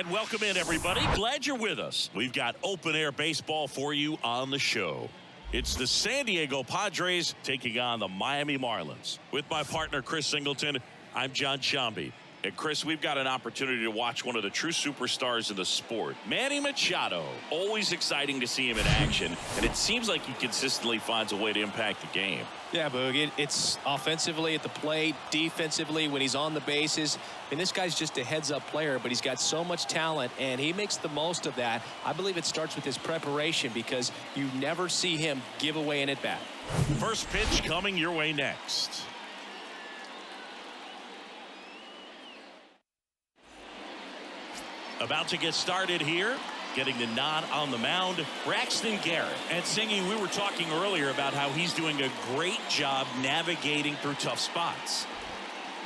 And welcome in, everybody. Glad you're with us. We've got open-air baseball for you on the show. It's the San Diego Padres taking on the Miami Marlins. With my partner, Chris Singleton, I'm John Shambi. And Chris, we've got an opportunity to watch one of the true superstars in the sport, Manny Machado. Always exciting to see him in action, and it seems like he consistently finds a way to impact the game. Yeah, Boog, it's offensively at the plate, defensively when he's on the bases. And this guy's just a heads-up player, but he's got so much talent, and he makes the most of that. I believe it starts with his preparation because you never see him give away an at-bat. First pitch coming your way next. About to get started here. Getting the nod on the mound, Braxton Garrett. And Singy, we were talking earlier about how he's doing a great job navigating through tough spots.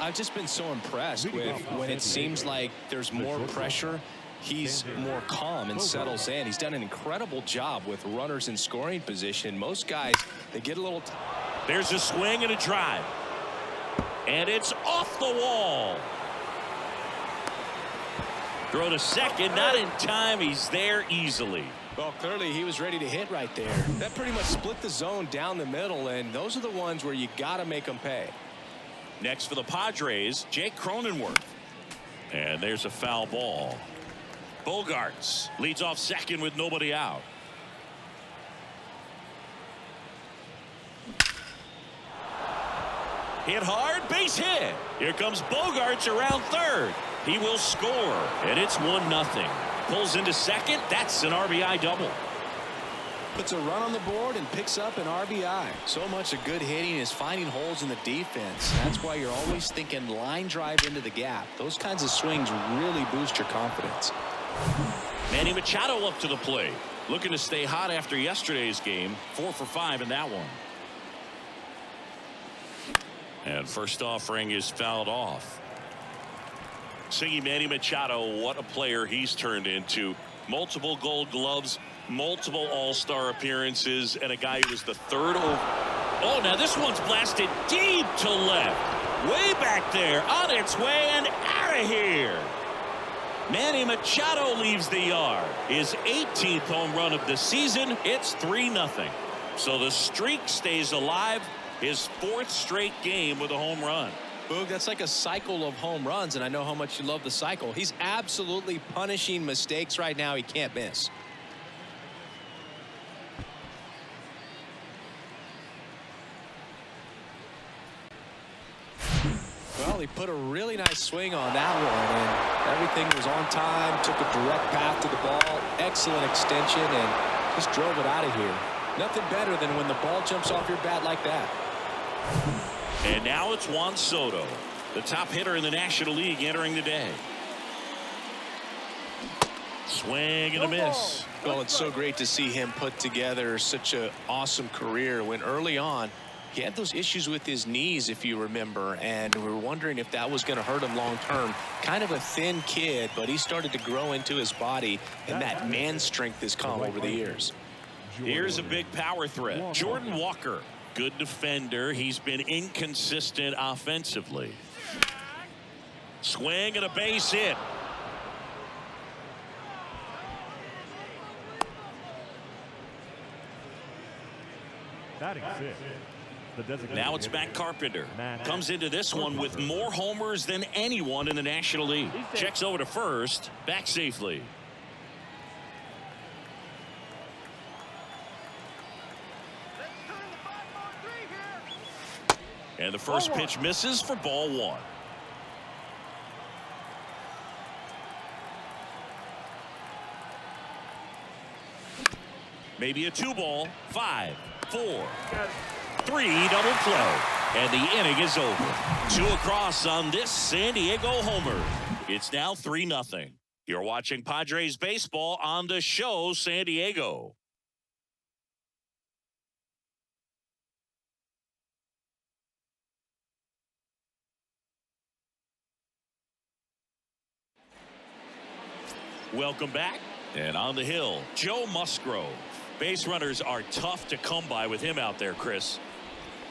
I've just been so impressed with when it seems like there's more pressure, he's more calm and settles in. He's done an incredible job with runners in scoring position. Most guys, they get a little... There's a swing and a drive. And it's off the wall. Throw to second, not in time. He's there easily. Well, clearly he was ready to hit right there. That pretty much split the zone down the middle, and those are the ones where you got to make them pay. Next for the Padres, Jake Cronenworth. And there's a foul ball. Bogarts leads off second with nobody out. Hit hard, base hit. Here comes Bogarts around third. He will score, and it's 1-0. Pulls into second. That's an RBI double. Puts a run on the board and picks up an RBI. So much of good hitting is finding holes in the defense. That's why you're always thinking line drive into the gap. Those kinds of swings really boost your confidence. Manny Machado up to the plate. Looking to stay hot after yesterday's game. 4 for 5 in that one. And first offering is fouled off. Singing Manny Machado, what a player he's turned into. Multiple Gold Gloves, multiple All-Star appearances, and a guy who was the third over. Oh, now this one's blasted deep to left. Way back there, on its way and out of here. Manny Machado leaves the yard. His 18th home run of the season. It's 3-0. So the streak stays alive. His 4th straight game with a home run. Boog, that's like a cycle of home runs, and I know how much you love the cycle. He's absolutely punishing mistakes right now he can't miss. Well, he put a really nice swing on that one, and everything was on time, took a direct path to the ball, excellent extension, and just drove it out of here. Nothing better than when the ball jumps off your bat like that. And now it's Juan Soto, the top hitter in the National League entering the day. Swing and a miss. Well, it's so great to see him put together such an awesome career when early on he had those issues with his knees, if you remember, and we were wondering if that was going to hurt him long term. Kind of a thin kid, but he started to grow into his body, and that man strength has come over the years. Here's a big power threat. Jordan Walker. Good defender. He's been inconsistent offensively. Swing and a base hit. Now it's back Carpenter. Comes into this one with more homers than anyone in the National League. Checks over to first. Back safely. And the first pitch misses for ball 1. Maybe a 2-ball. 5, 4, 3, double play. And the inning is over. 2 across on this San Diego homer. It's now 3-0. You're watching Padres baseball on the show San Diego. Welcome back. And on the hill, Joe Musgrove. Base runners are tough to come by with him out there, Chris.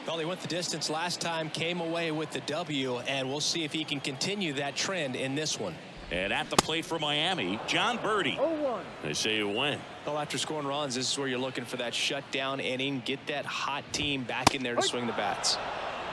Well, he went the distance last time, came away with the W, and we'll see if he can continue that trend in this one. And at the plate for Miami, John Birdie. 0-1. They say it went. Well, after scoring runs, this is where you're looking for that shutdown inning. Get that hot team back in there to swing the bats.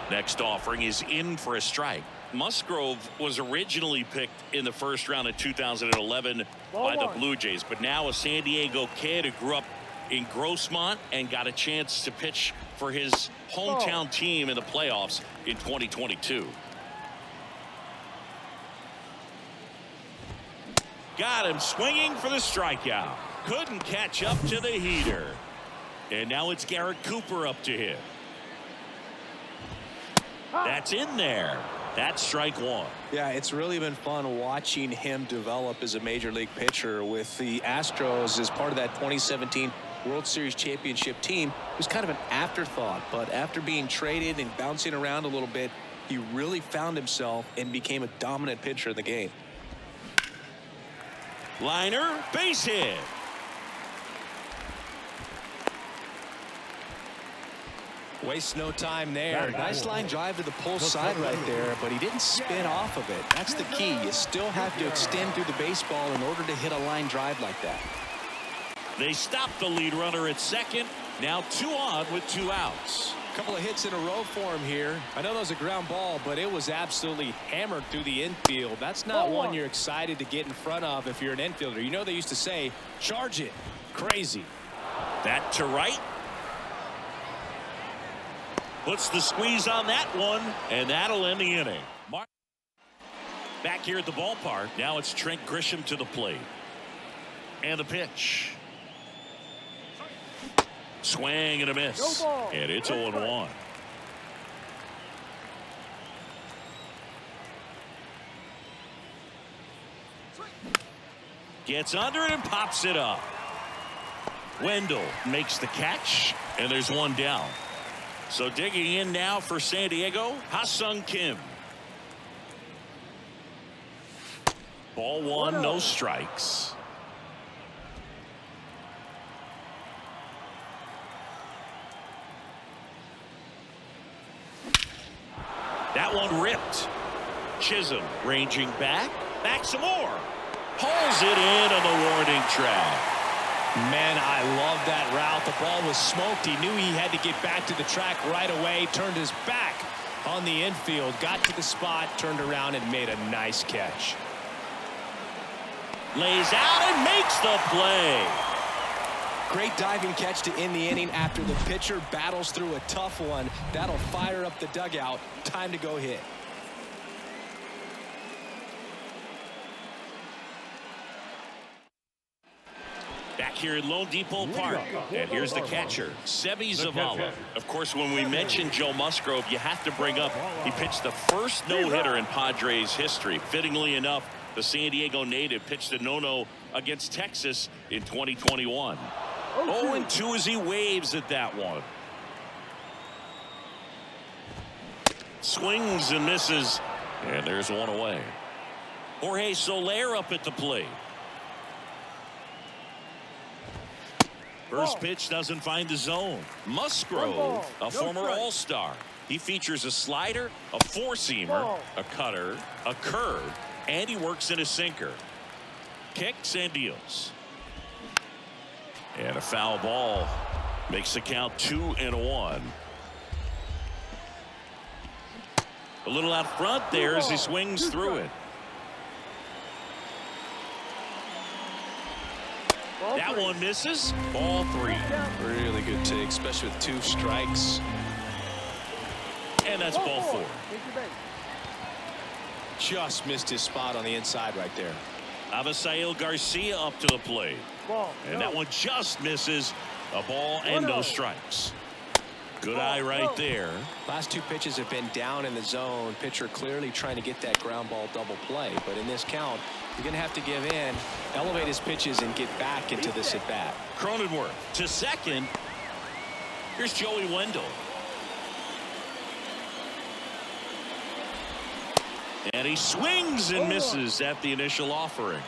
Next offering is in for a strike. Musgrove was originally picked in the first round of 2011 by the Blue Jays, but now a San Diego kid who grew up in Grossmont and got a chance to pitch for his hometown team in the playoffs in 2022. Got him swinging for the strikeout. Couldn't catch up to the heater. And now it's Garrett Cooper up to hit. That's in there. That's strike one. Yeah, it's really been fun watching him develop as a major league pitcher with the Astros as part of that 2017 World Series championship team. It was kind of an afterthought, but after being traded and bouncing around a little bit, he really found himself and became a dominant pitcher in the game. Liner, base hit. Wastes no time there. Nice line drive to the pull side right there, but he didn't spin off of it. That's the key. You still have to extend through the baseball in order to hit a line drive like that. They stopped the lead runner at second. Now 2 on with 2 outs. A couple of hits in a row for him here. I know that was a ground ball, but it was absolutely hammered through the infield. That's not one you're excited to get in front of if you're an infielder. You know they used to say, charge it. Crazy. That to right. Puts the squeeze on that one, and that'll end the inning. Back here at the ballpark, now it's Trent Grisham to the plate. And the pitch. Swing and a miss. And it's 0-1. Gets under it and pops it up. Wendell makes the catch, and there's one down. So digging in now for San Diego, Ha-Seong Kim. Ball one, no strikes. That one ripped. Chisholm ranging back. Back some more. Hauls it in on the warning track. Man, I love that route. The ball was smoked. He knew he had to get back to the track right away. Turned his back on the infield. Got to the spot, turned around, and made a nice catch. Lays out and makes the play. Great diving catch to end the inning after the pitcher battles through a tough one. That'll fire up the dugout. Time to go hit. Back here at Lone Depot Park, and here's the catcher, Seby Zavala. Of course, when we mention Joe Musgrove, you have to bring up he pitched the first no-hitter in Padres history. Fittingly enough, the San Diego native pitched a no-no against Texas in 2021. 0-2 as he waves at that one. Swings and misses, and there's one away. Jorge Soler up at the plate. First pitch doesn't find the zone. Musgrove, a former All-Star. He features a slider, a four-seamer, a cutter, a curve, and he works in a sinker. Kicks and deals. And a foul ball makes the count 2-1. A little out front there as he swings through it. That one misses. Ball 3. Really good take, especially with 2 strikes. And that's ball 4. Just missed his spot on the inside right there. Avisail Garcia up to the plate. And that one just misses. A ball and no strikes. Good eye right there. Last 2 pitches have been down in the zone. Pitcher clearly trying to get that ground ball double play. But in this count, you're going to have to give in, elevate his pitches, and get back into this at bat. Cronenworth to second. Here's Joey Wendell. And he swings and misses at the initial offering.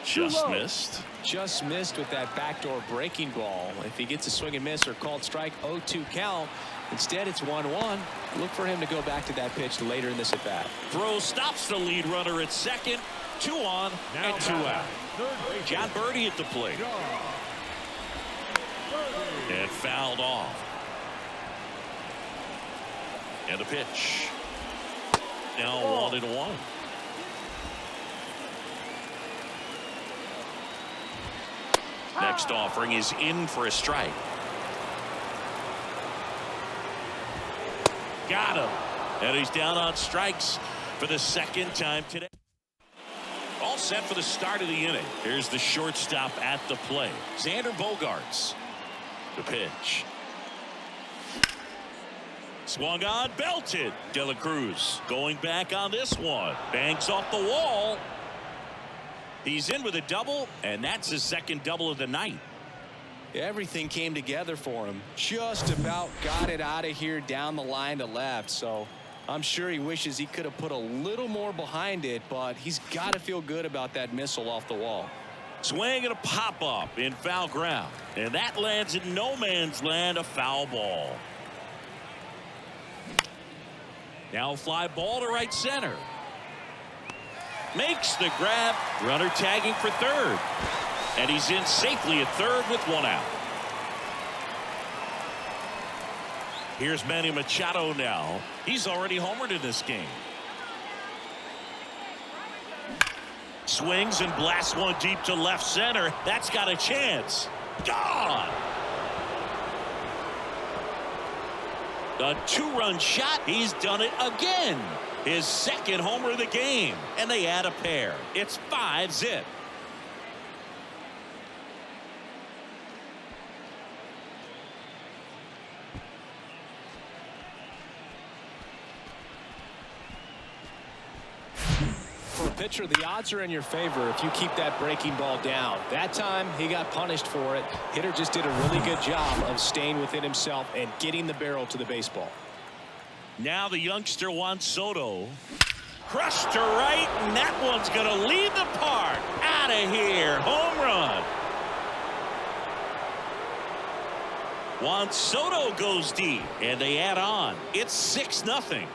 Just missed. Just missed with that backdoor breaking ball. If he gets a swing and miss or called strike, 0-2 count, Instead, it's 1-1. Look for him to go back to that pitch later in this at bat. Throw stops the lead runner at second. 2 on and 2 out. John Birdie at the plate. And fouled off. And a pitch. Now 1-1. Next offering is in for a strike. Got him. And he's down on strikes for the second time today. All set for the start of the inning. Here's the shortstop at the plate. Xander Bogaerts. The pitch. Swung on, belted. De La Cruz going back on this one. Banks off the wall. He's in with a double, and that's his second double of the night. Everything came together for him. Just about got it out of here down the line to left. So I'm sure he wishes he could have put a little more behind it, but he's got to feel good about that missile off the wall. Swing and a pop up in foul ground, and that lands in no man's land, a foul ball. Now a fly ball to right center. Makes the grab. Runner tagging for third. And he's in safely at third with 1 out. Here's Manny Machado now. He's already homered in this game. Swings and blasts one deep to left center. That's got a chance. Gone. A 2-run shot. He's done it again. His second homer of the game. And they add a pair. It's 5-zip. For a pitcher, the odds are in your favor if you keep that breaking ball down. That time, he got punished for it. Hitter just did a really good job of staying within himself and getting the barrel to the baseball. Now the youngster Juan Soto. Crushed to right, and that one's going to leave the park. Out of here. Home run. Juan Soto goes deep, and they add on. It's 6-0.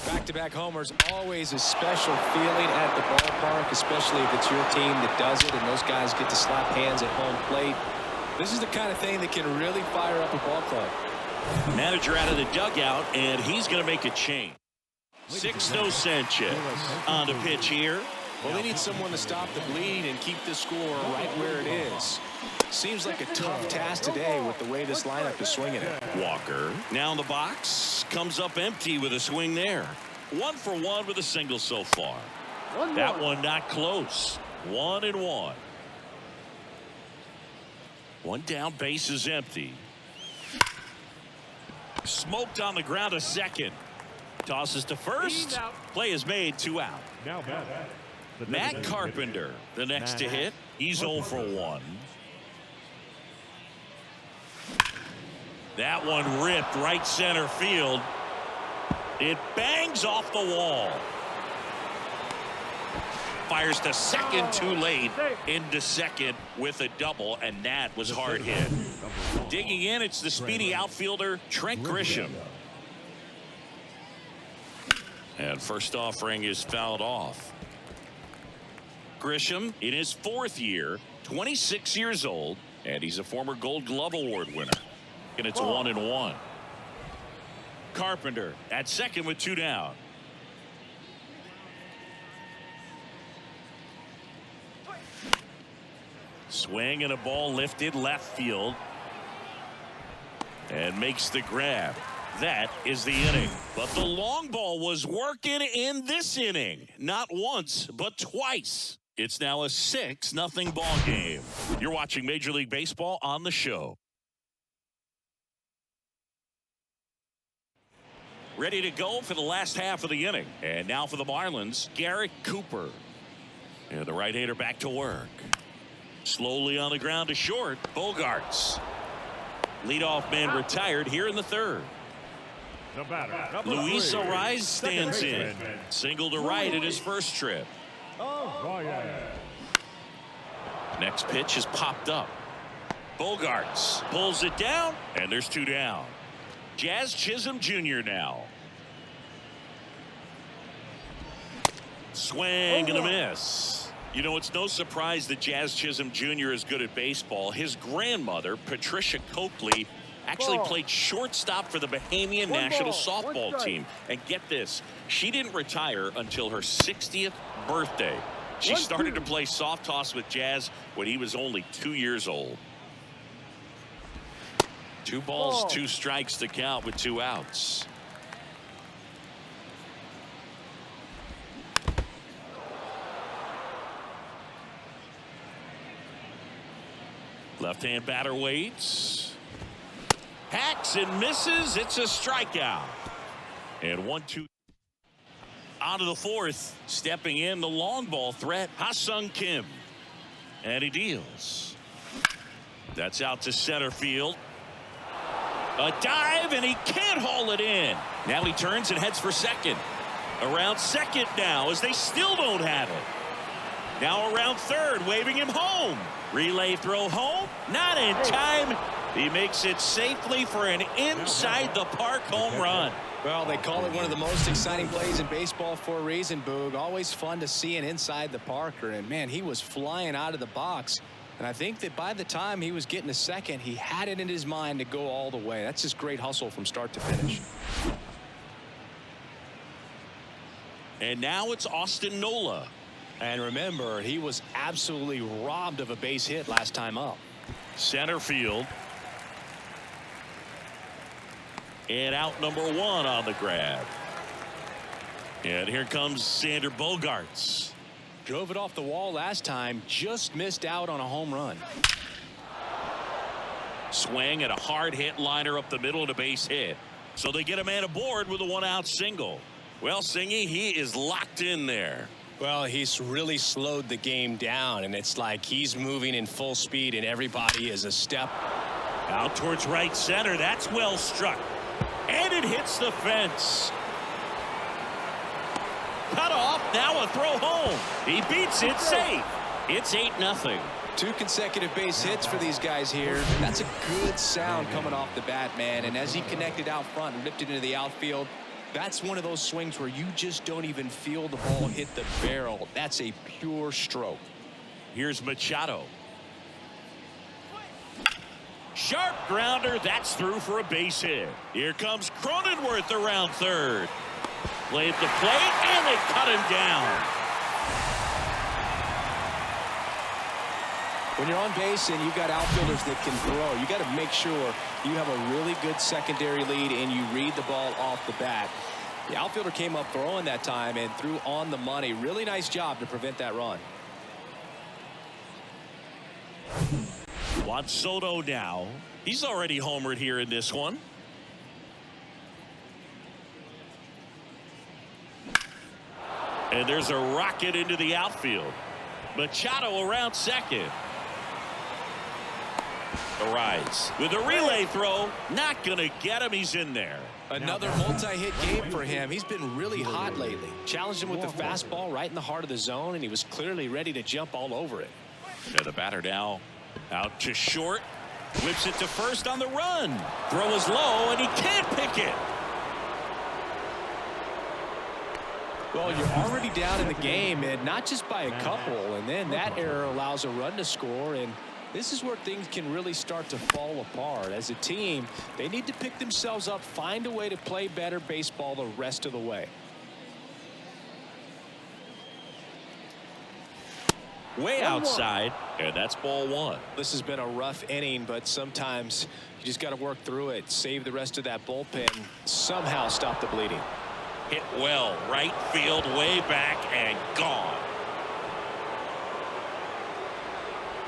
Back-to-back homers, always a special feeling at the ballpark, especially if it's your team that does it and those guys get to slap hands at home plate. This is the kind of thing that can really fire up a ball club. Manager out of the dugout, and he's going to make a change. Sixto Sanchez on the pitch here. Well, they need someone to stop the bleed and keep the score right where it is. Seems like a tough task today with the way this lineup is swinging it. Walker now in the box, comes up empty with a swing there. 1 for 1 with a single so far. That one not close. 1-1. One down, base is empty. Smoked on the ground, a second. Tosses to first. Play is made, 2 out. Now back. Matt Carpenter, the next to hit. He's 0 for 1. That one ripped right center field. It bangs off the wall. Fires to second too late. Into second with a double, and that was hard hit. Digging in, it's the speedy outfielder Trent Grisham. And first offering is fouled off. Grisham in his 4th year, 26 years old, and he's a former Gold Glove Award winner. And it's 1-1. Carpenter at second with 2 down. Swing and a ball lifted left field. And makes the grab. That is the inning. But the long ball was working in this inning. Not once, but twice. It's now a 6-0 ball game. You're watching Major League Baseball on the show. Ready to go for the last half of the inning. And now for the Marlins, Garrett Cooper. And the right-hander back to work. Slowly on the ground to short, Bogaerts. Leadoff man retired here in the 3rd. The batter, number Luis 3, Arraez second stands in. baseman, Single to right at his first trip. Bryan. Next pitch is popped up. Bogarts pulls it down, and there's 2 down. Jazz Chisholm Jr. now. Swing and a miss. You know, it's no surprise that Jazz Chisholm Jr. is good at baseball. His grandmother, Patricia Coakley, actually played shortstop for the Bahamian national softball team. And get this, she didn't retire until her 60th birthday. She started to play soft toss with Jazz when he was only 2 years old. 2 balls, 2 strikes to count with 2 outs. Left-hand batter waits. Hacks and misses. It's a strikeout. And 1-2. Out of the 4th. Stepping in the long ball threat, Ha-Seong Kim. And he deals. That's out to center field. A dive, and he can't haul it in. Now he turns and heads for second. Around second now as they still don't have it. Now around third, waving him home. Relay throw home. Not in time. He makes it safely for an inside the park home run. Well, they call it one of the most exciting plays in baseball for a reason, Boog. Always fun to see an inside the parker. And, man, he was flying out of the box. And I think that by the time he was getting to second, he had it in his mind to go all the way. That's just great hustle from start to finish. And now it's Austin Nola. And remember, he was absolutely robbed of a base hit last time up. Center field. And out number 1 on the grab. And here comes Sander Bogarts. Drove it off the wall last time, just missed out on a home run. Swing and a hard hit liner up the middle and a base hit. So they get a man aboard with a 1-out single. Well, Singy, he is locked in there. Well, he's really slowed the game down, and it's like he's moving in full speed and everybody is a step. Out towards right center. That's well struck. And it hits the fence. Cut off, now a throw home. He beats it safe. It's 8-0. 2 consecutive base hits for these guys here. That's a good sound coming off the bat, man. And as he connected out front and ripped it into the outfield, that's one of those swings where you just don't even feel the ball hit the barrel. That's a pure stroke. Here's Machado. Sharp grounder. That's through for a base hit. Here comes Cronenworth around third. Played the plate, and they cut him down. When you're on base and you've got outfielders that can throw, you got to make sure you have a really good secondary lead and you read the ball off the bat. The outfielder came up throwing that time and threw on the money. Really nice job to prevent that run. Juan Soto now. He's already homered here in this one. And there's a rocket into the outfield. Machado around second. Arraez with a relay throw. Not going to get him. He's in there. Another multi-hit game for him. He's been really hot lately. Challenged him with the fastball right in the heart of the zone, and he was clearly ready to jump all over it. And the batter now out to short. Whips it to first on the run. Throw is low, and he can't pick it. Well, you're already down in the game, and not just by a couple, and then that error allows a run to score, and this is where things can really start to fall apart. As a team, they need to pick themselves up, find a way to play better baseball the rest of the way. Way outside, and that's ball 1. This has been a rough inning, but sometimes you just got to work through it, save the rest of that bullpen, somehow stop the bleeding. Hit well, right field, way back, and gone.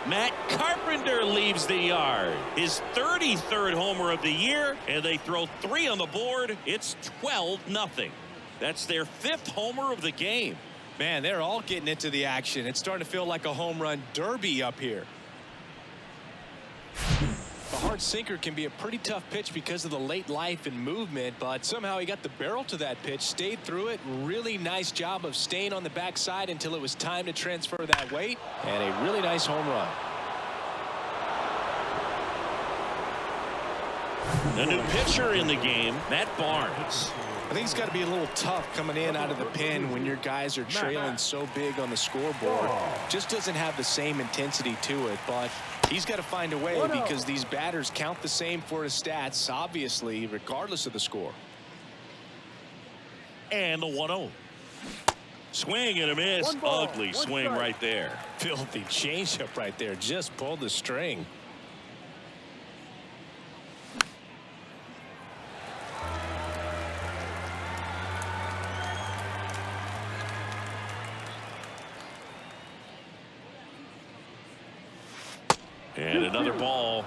Matt Carpenter leaves the yard. His 33rd homer of the year, and they throw 3 on the board. It's 12-0. That's their 5th homer of the game. Man, they're all getting into the action. It's starting to feel like a home run derby up here. The hard sinker can be a pretty tough pitch because of the late life and movement, but somehow he got the barrel to that pitch, stayed through it. Really nice job of staying on the backside until it was time to transfer that weight, and a really nice home run. The new pitcher in the game, Matt Barnes. I think it's got to be a little tough coming in out of the pen when your guys are trailing so big on the scoreboard. Just doesn't have the same intensity to it, but he's got to find a way because these batters count the same for his stats, obviously, regardless of the score. And the 1-0. Swing and a miss. Ugly swing right there. Filthy changeup right there. Just pulled the string. And another ball.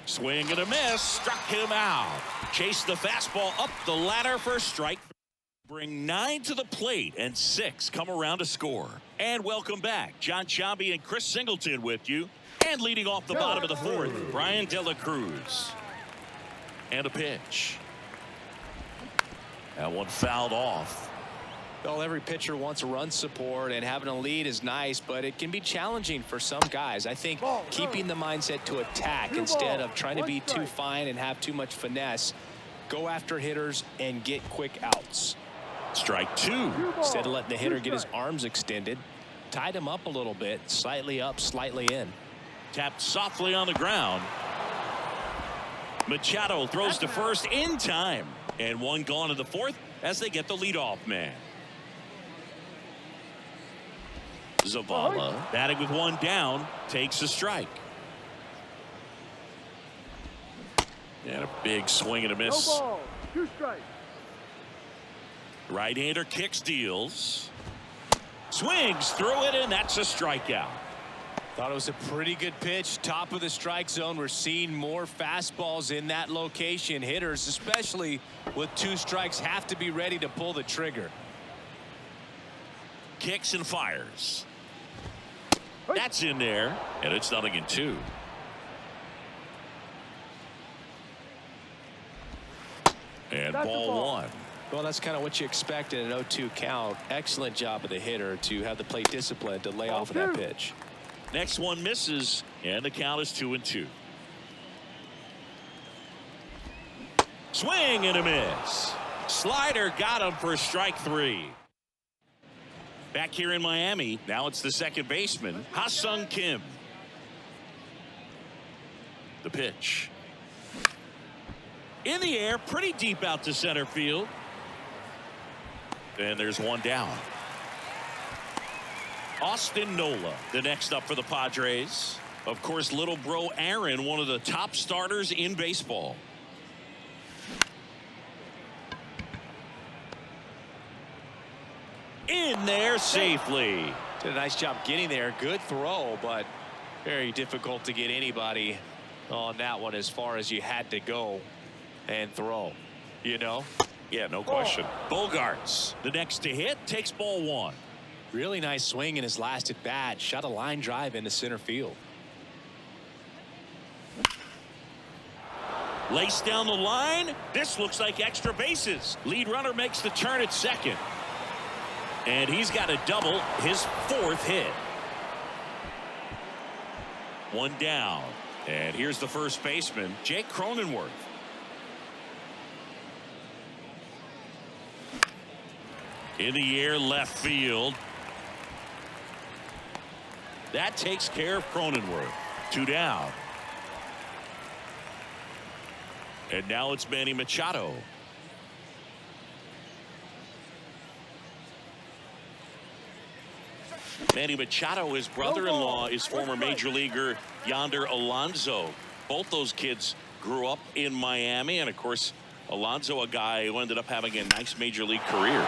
Swing and a miss. Struck him out. Chased the fastball up the ladder for a strike. Bring 9 to the plate and 6 come around to score. And welcome back. John Sciambi and Chris Singleton with you. And leading off the bottom of the 4th, Bryan de la Cruz. And a pitch. That one fouled off. Well, every pitcher wants run support, and having a lead is nice, but it can be challenging for some guys. I think keeping the mindset to attack instead of trying to be too fine and have too much finesse. Go after hitters and get quick outs. Strike 2. Instead of letting the hitter get his arms extended, tied him up a little bit, slightly up, slightly in. Tapped softly on the ground. Machado throws to first in time. And one gone in the 4th as they get the leadoff man. Zavala batting with 1 down takes a strike. And a big swing and a miss. No ball, 2 strikes. Right-hander kicks, deals. Swings through it, and that's a strikeout. Thought it was a pretty good pitch. Top of the strike zone. We're seeing more fastballs in that location. Hitters, especially with 2 strikes, have to be ready to pull the trigger. Kicks and fires. That's in there, and it's 0-2. And ball 1. Well, that's kind of what you expect in an 0-2 count. Excellent job of the hitter to have the plate discipline to lay off of that pitch. Next one misses, and the count is 2-2. Swing and a miss. Slider got him for strike 3. Back here in Miami, now it's the second baseman, Ha-Seong Kim. The pitch. In the air, pretty deep out to center field. And there's one down. Austin Nola, the next up for the Padres. Of course, little bro Aaron, one of the top starters in baseball. In there safely. Did a nice job getting there. Good throw, but very difficult to get anybody on that one as far as you had to go and throw. You know? Yeah, no question. Bogarts, the next to hit, takes ball 1. Really nice swing in his last at bat. Shot a line drive into center field. Laced down the line. This looks like extra bases. Lead runner makes the turn at second. And he's got a double, his 4th hit. One down. And here's the first baseman, Jake Cronenworth. In the air, left field. That takes care of Cronenworth. 2 down. And now it's Manny Machado. Manny Machado, his brother-in-law, is former major leaguer Yonder Alonso. Both those kids grew up in Miami, and of course Alonso, a guy who ended up having a nice major league career.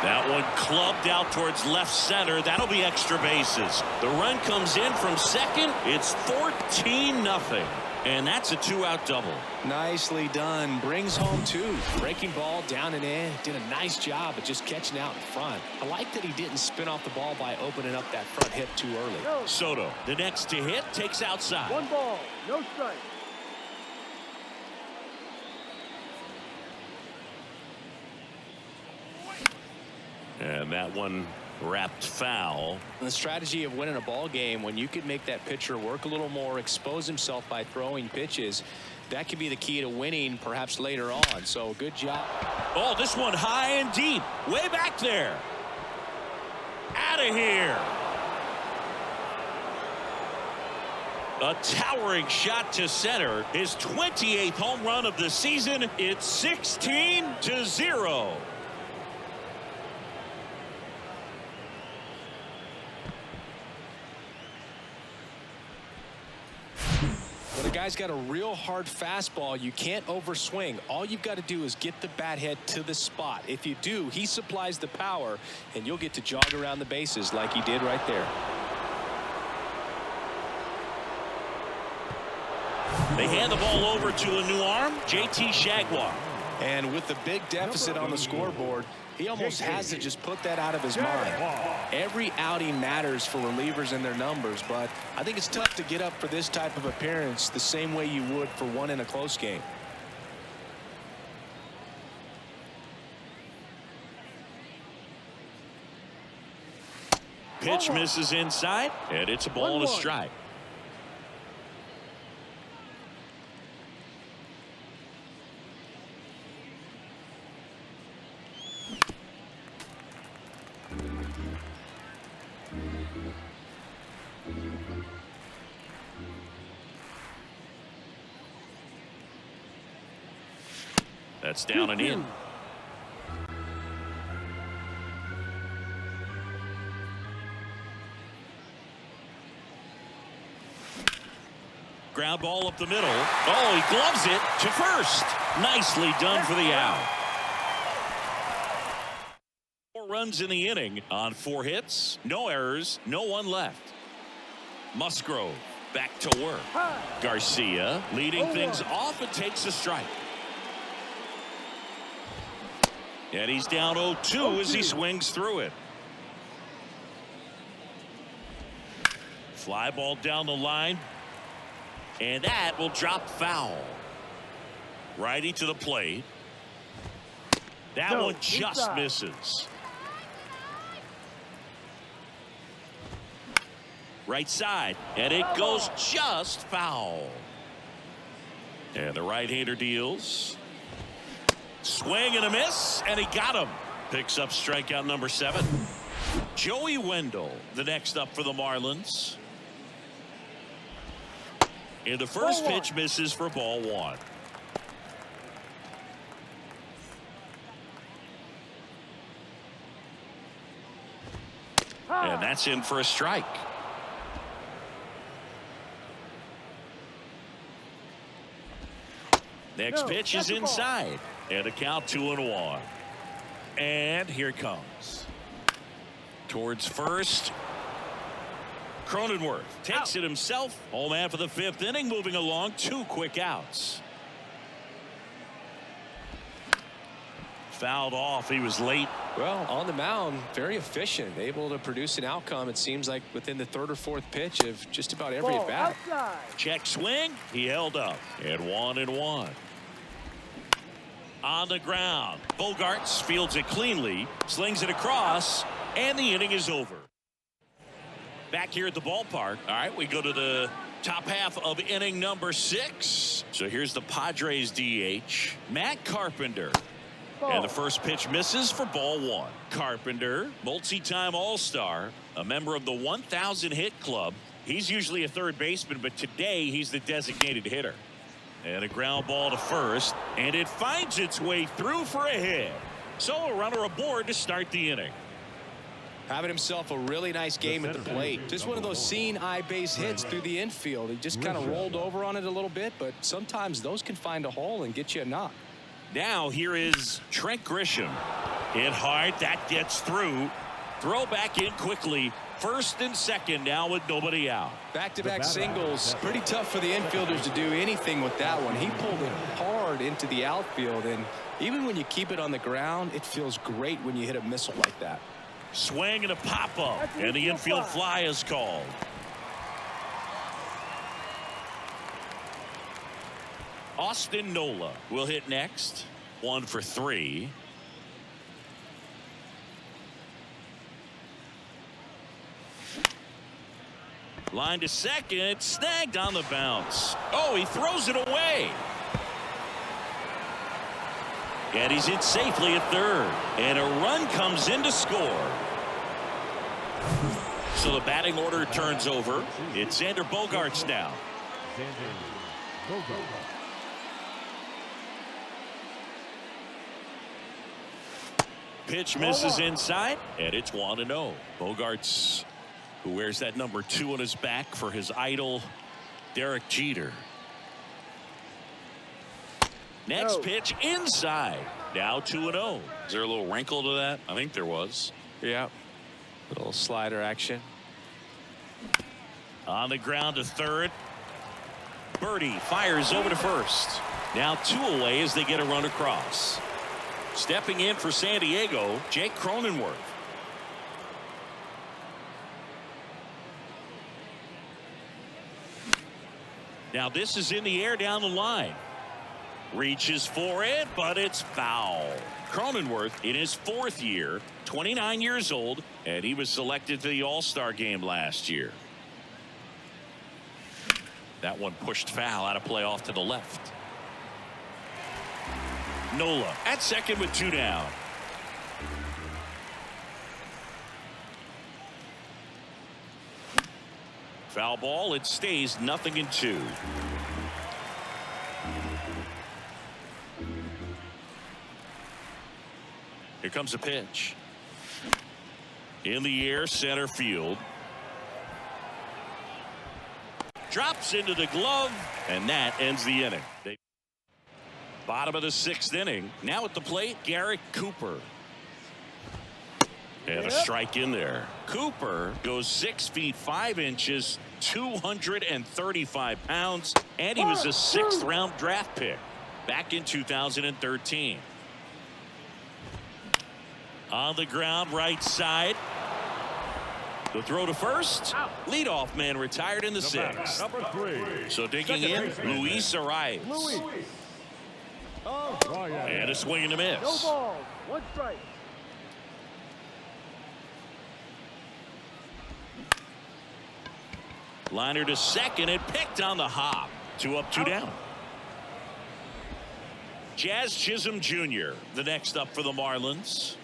That one clubbed out towards left center. That'll be extra bases. The run comes in from second. It's 14-0. And that's a 2-out double. Nicely done. Brings home 2. Breaking ball down and in. Did a nice job of just catching out in front. I like that he didn't spin off the ball by opening up that front hip too early. Soto, the next to hit, takes outside. 1 ball, no strike. And that one wrapped foul. The strategy of winning a ball game, when you could make that pitcher work a little more, expose himself by throwing pitches, that could be the key to winning perhaps later on. So good job. Oh, this one high and deep, way back there. Out of here. A towering shot to center. His 28th home run of the season. It's 16-0. The guy's got a real hard fastball. You can't overswing. All you've got to do is get the bat head to the spot. If you do, he supplies the power, and you'll get to jog around the bases like he did right there. They hand the ball over to a new arm, JT Jaguar. And with the big deficit on the scoreboard, he almost has to just put that out of his mind. Every outing matters for relievers and their numbers, but I think it's tough to get up for this type of appearance the same way you would for one in a close game. Pitch misses inside, and it's a ball and a strike. That's down and in. Ground ball up the middle. Oh, he gloves it to first. Nicely done for the out. 4 runs in the inning on 4 hits, no errors, no one left. Musgrove back to work. Garcia leading things off and takes a strike. And he's down 0-2 as he swings through it. Fly ball down the line. And that will drop foul. Righty to the plate. That one just misses. Right side. And it goes just foul. And the right-hander deals. Swing and a miss, and he got him. Picks up strikeout number 7. Joey Wendell, the next up for the Marlins. And the first pitch misses for ball 1. And that's in for a strike. Next pitch is inside. And a count 2-1. And here it comes. Towards first. Cronenworth takes it himself. Home man for the 5th inning. Moving along. 2 quick outs. Fouled off. He was late. Well, on the mound, very efficient. Able to produce an outcome, it seems like, within the 3rd or 4th pitch of just about every at bat. Check swing. He held up. And 1-1. On the ground. Bogarts fields it cleanly. Slings it across. And the inning is over. Back here at the ballpark. All right, we go to the top half of inning number 6. So here's the Padres DH, Matt Carpenter. And the first pitch misses for ball 1. Carpenter, multi-time All-Star, a member of the 1,000 hit club. He's usually a third baseman, but today he's the designated hitter. And a ground ball to first, and it finds its way through for a hit. So a runner aboard to start the inning. Having himself a really nice game at the plate. Just one of those seeing eye base hits through the infield. He just kind of rolled over on it a little bit, but sometimes those can find a hole and get you a knock. Now here is Trent Grisham. Hit hard. That gets through. Throw back in quickly. First and second now with nobody out. Back-to-back singles. Pretty tough for the infielders to do anything with that one. He pulled it hard into the outfield, and even when you keep it on the ground, it feels great when you hit a missile like that. Swing and a pop-up, and the infield fly is called. Austin Nola will hit next. 1 for 3. Line to second, snagged on the bounce. Oh, he throws it away. And he's in safely at third. And a run comes in to score. So the batting order turns over. It's Xander Bogaerts now. Pitch misses inside, and it's 1-0. Bogaerts, who wears that number 2 on his back for his idol, Derek Jeter. Next pitch inside. Now 2-0. Is there a little wrinkle to that? I think there was. Yeah. Little slider action. On the ground to third. Birdie fires over to first. Now 2 away as they get a run across. Stepping in for San Diego, Jake Cronenworth. Now this is in the air down the line. Reaches for it, but it's foul. Cronenworth in his 4th year, 29 years old, and he was selected to the All-Star game last year. That one pushed foul out of play off to the left. Nola at second with 2 down. Foul ball. It stays 0-2. Here comes a pitch. In the air, center field. Drops into the glove, and that ends the inning. Bottom of the 6th inning. Now at the plate, Garrett Cooper. And a strike in there. Cooper goes 6 feet 5 inches, 235 pounds, and he was a 6th round draft pick back in 2013. On the ground, right side. The throw to first. Leadoff man retired in the 6th. Number 3. So digging in, Luis Arias. And a swing and a miss. No ball. 1 strike. Liner to second and picked on the hop. 2 up, 2 down. Jazz Chisholm Jr. the next up for the Marlins.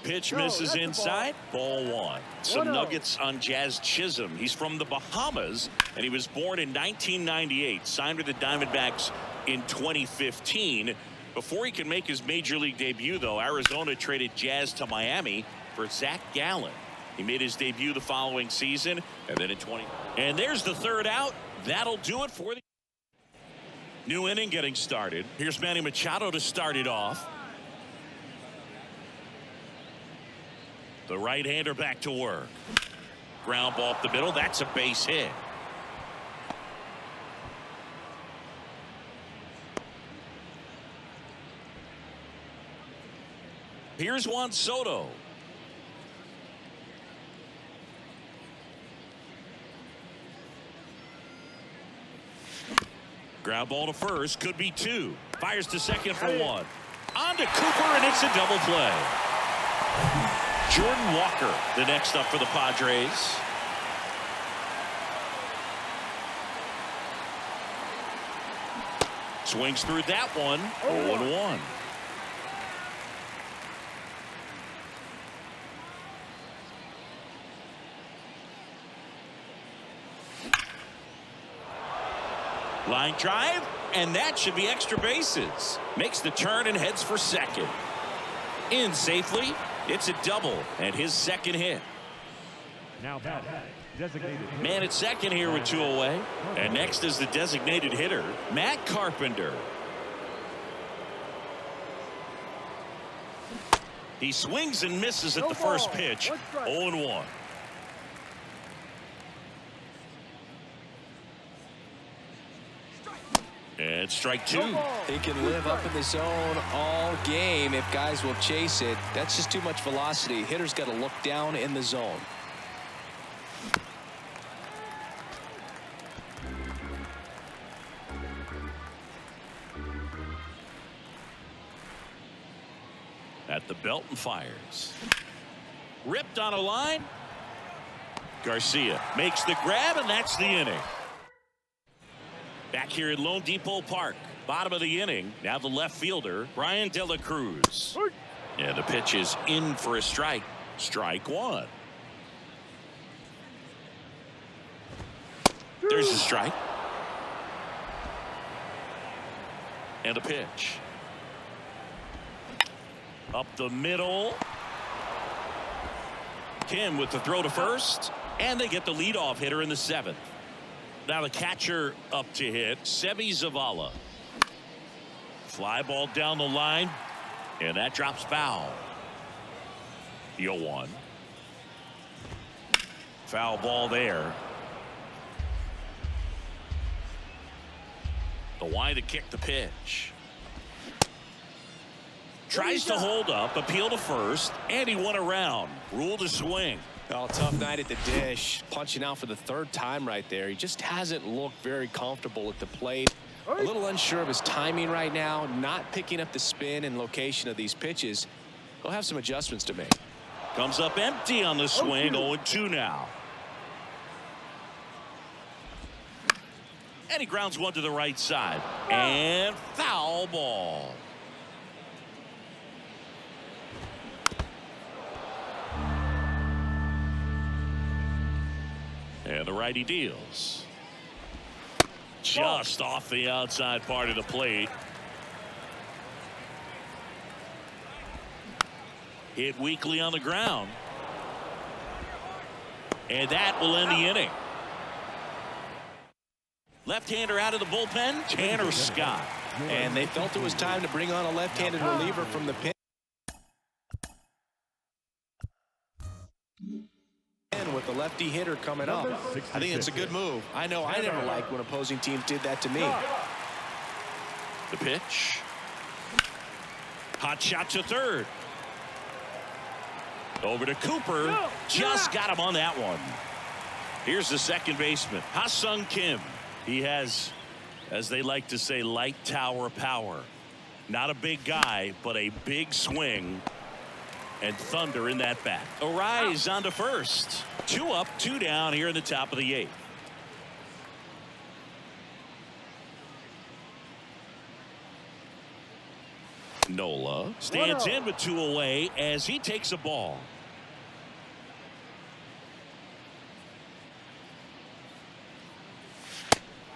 Pitch misses inside. Ball 1. Some nuggets on Jazz Chisholm. He's from the Bahamas, and he was born in 1998. Signed with the Diamondbacks in 2015. Before he could make his major league debut, though, Arizona traded Jazz to Miami for Zach Gallen. He made his debut the following season, and then in 20. And there's the 3rd out. That'll do it for the new inning getting started. Here's Manny Machado to start it off. The right-hander back to work. Ground ball up the middle. That's a base hit. Here's Juan Soto. Ground ball to first. Could be 2. Fires to second for 1. On to Cooper, and it's a double play. Jordan Walker the next up for the Padres. Swings through that one. 0-1. Line drive, and that should be extra bases. Makes the turn and heads for second. In safely. It's a double and his 2nd hit. Now batting, designated Man at second here with 2 away. And next is the designated hitter, Matt Carpenter. He swings and misses at the first pitch. 0-1. And strike two. He can live up in the zone all game if guys will chase it. That's just too much velocity. Hitter's got to look down in the zone. At the belt and fires. Ripped on a line. Garcia makes the grab, and that's the inning. Back here at Lone Depot Park, bottom of the inning. Now the left fielder, Bryan de la Cruz. And the pitch is in for a strike. Strike one. There's a strike. And a pitch. Up the middle. Kim with the throw to first. And they get the leadoff hitter in the seventh. Now the catcher up to hit, Seby Zavala. Fly ball down the line, and that drops foul. 0-1. Foul ball there. The wide to kick the pitch. Tries to hold up, appeal to first, and he won around. Ruled a swing. Oh, tough night at the dish. Punching out for the third time right there. He just hasn't looked very comfortable at the plate. A little unsure of his timing right now. Not picking up the spin and location of these pitches. He'll have some adjustments to make. Comes up empty on the swing. 0-2 now. And he grounds one to the right side. And foul ball. And the righty deals. Just off the outside part of the plate. Hit weakly on the ground. And that will end the inning. Left-hander out of the bullpen, Tanner Scott. And they felt it was time to bring on a left-handed reliever from the pen. With the lefty hitter coming up. I think it's a good move. I know I never liked when opposing teams did that to me. The pitch. Hot shot to third. Over to Cooper. Just got him on that one. Here's the second baseman, Ha-Seong Kim. He has, as they like to say, light tower power. Not a big guy, but a big swing. And thunder in that bat. Arise on to first. 2 up, 2 down here in the top of the 8th. Nola stands in with 2 away as he takes a ball.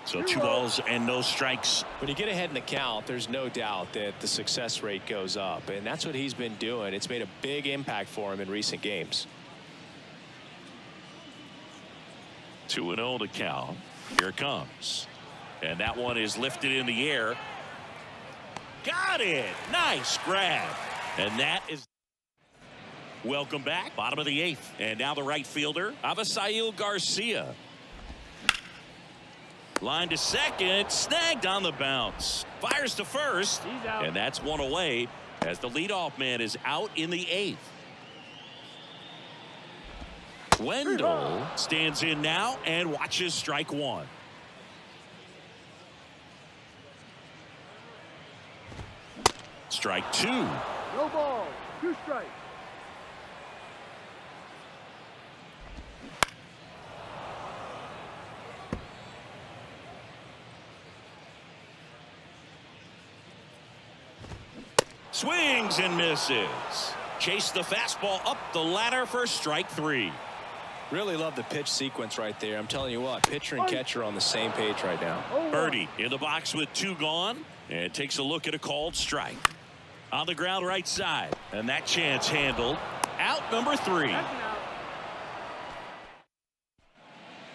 So 2 balls and no strikes. When you get ahead in the count, there's no doubt that the success rate goes up, and that's what he's been doing. It's made a big impact for him in recent games. 2-0 to count. Here it comes. And that one is lifted in the air. Got it. Nice grab. And that is. Welcome back. Bottom of the 8th. And now the right fielder, Avisail Garcia. Line to second, snagged on the bounce. Fires to first, and that's 1 away as the leadoff man is out in the 8th. Wendell stands in now and watches strike 1. Strike 2. No ball, 2 strikes. Swings and misses. Chase the fastball up the ladder for strike 3. Really love the pitch sequence right there. I'm telling you what, pitcher and catcher on the same page right now. Birdie in the box with 2 gone and takes a look at a called strike. On the ground right side, and that chance handled. Out number 3.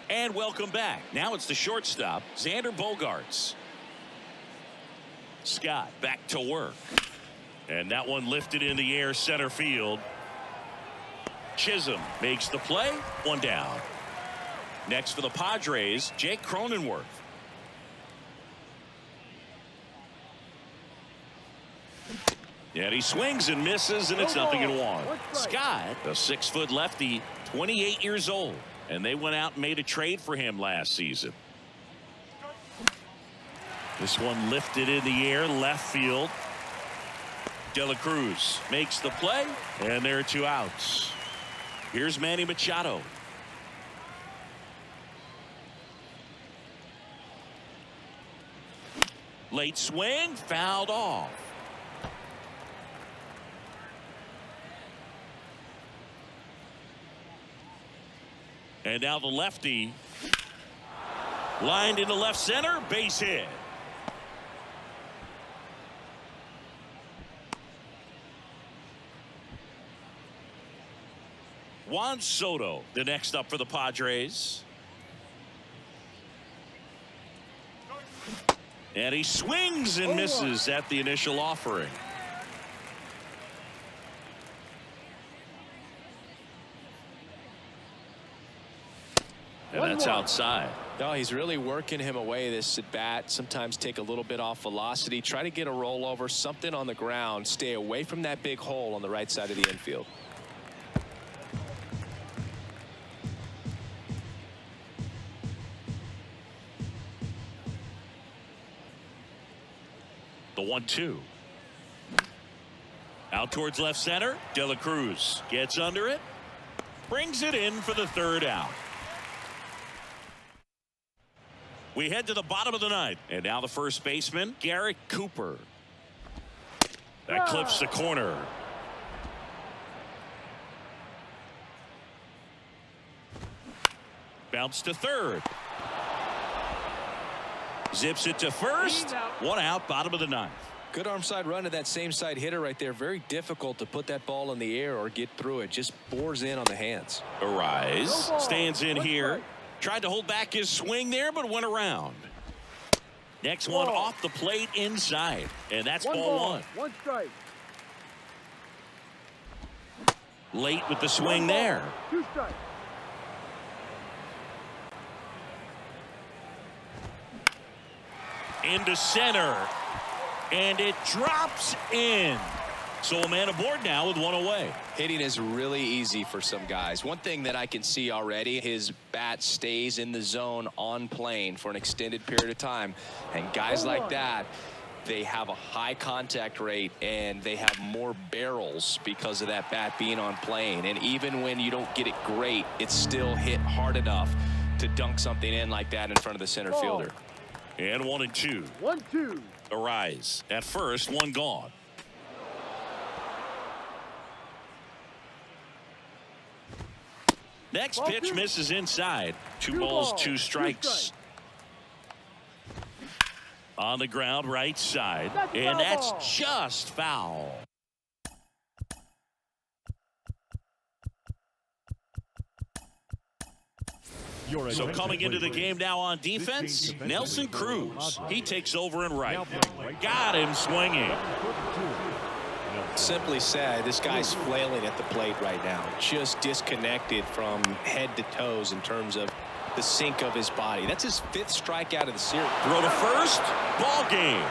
And welcome back. Now it's the shortstop, Xander Bogaerts. Scott back to work. And that one lifted in the air center field. Chisholm makes the play. One down. Next for the Padres, Jake Cronenworth. And he swings and misses, and it's 0-1. Scott, a 6-foot lefty, 28 years old. And they went out and made a trade for him last season. This one lifted in the air, left field. Cruz makes the play, and there are 2 outs. Here's Manny Machado. Late swing, fouled off. And now the lefty lined into left center, base hit. Juan Soto, the next up for the Padres. And he swings and misses at the initial offering. And that's outside. No, he's really working him away this at bat. Sometimes take a little bit off velocity. Try to get a rollover, something on the ground. Stay away from that big hole on the right side of the infield. The 1-2. Out towards left center. Cruz gets under it. Brings it in for the 3rd out. We head to the bottom of the 9th. And now the first baseman, Garrett Cooper. That clips the corner. Bounce to 3rd. Zips it to 1st. 1 out, bottom of the 9th. Good arm side run to that same side hitter right there. Very difficult to put that ball in the air or get through it. Just bores in on the hands. Arise stands in here. Tried to hold back his swing there, but went around. Next one off the plate inside. And that's ball 1. 1 strike. Late with the swing there. 2 strikes. Into center. And it drops in. So a man aboard now with 1 away. Hitting is really easy for some guys. One thing that I can see already, his bat stays in the zone on plane for an extended period of time. And guys like that, they have a high contact rate and they have more barrels because of that bat being on plane. And even when you don't get it great, it's still hit hard enough to dunk something in like that in front of the center fielder. And 1-2. 1-2. Arise at first, 1 gone. Next pitch misses inside. 2 balls, 2 strikes. On the ground, right side. And that's just foul. So coming into the game now on defense, Nelson Cruz. He takes over in right. Got him swinging. Simply said, this guy's flailing at the plate right now. Just disconnected from head to toes in terms of the sink of his body. That's his 5th strikeout of the series. Throw to first, ball game.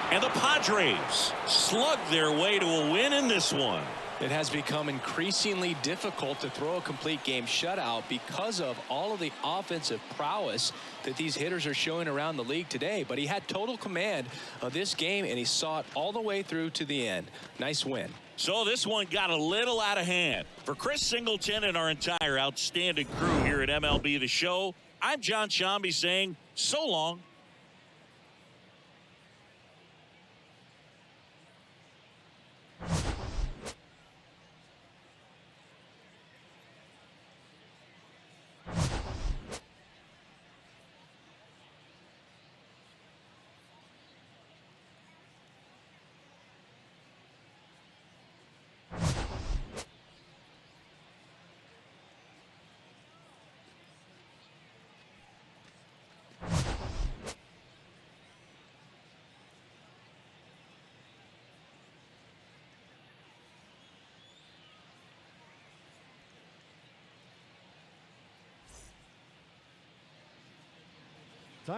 And the Padres slug their way to a win in this one. It has become increasingly difficult to throw a complete game shutout because of all of the offensive prowess that these hitters are showing around the league today. But he had total command of this game, and he saw it all the way through to the end. Nice win. So this one got a little out of hand. For Chris Singleton and our entire outstanding crew here at MLB The Show, I'm John Shambi saying so long.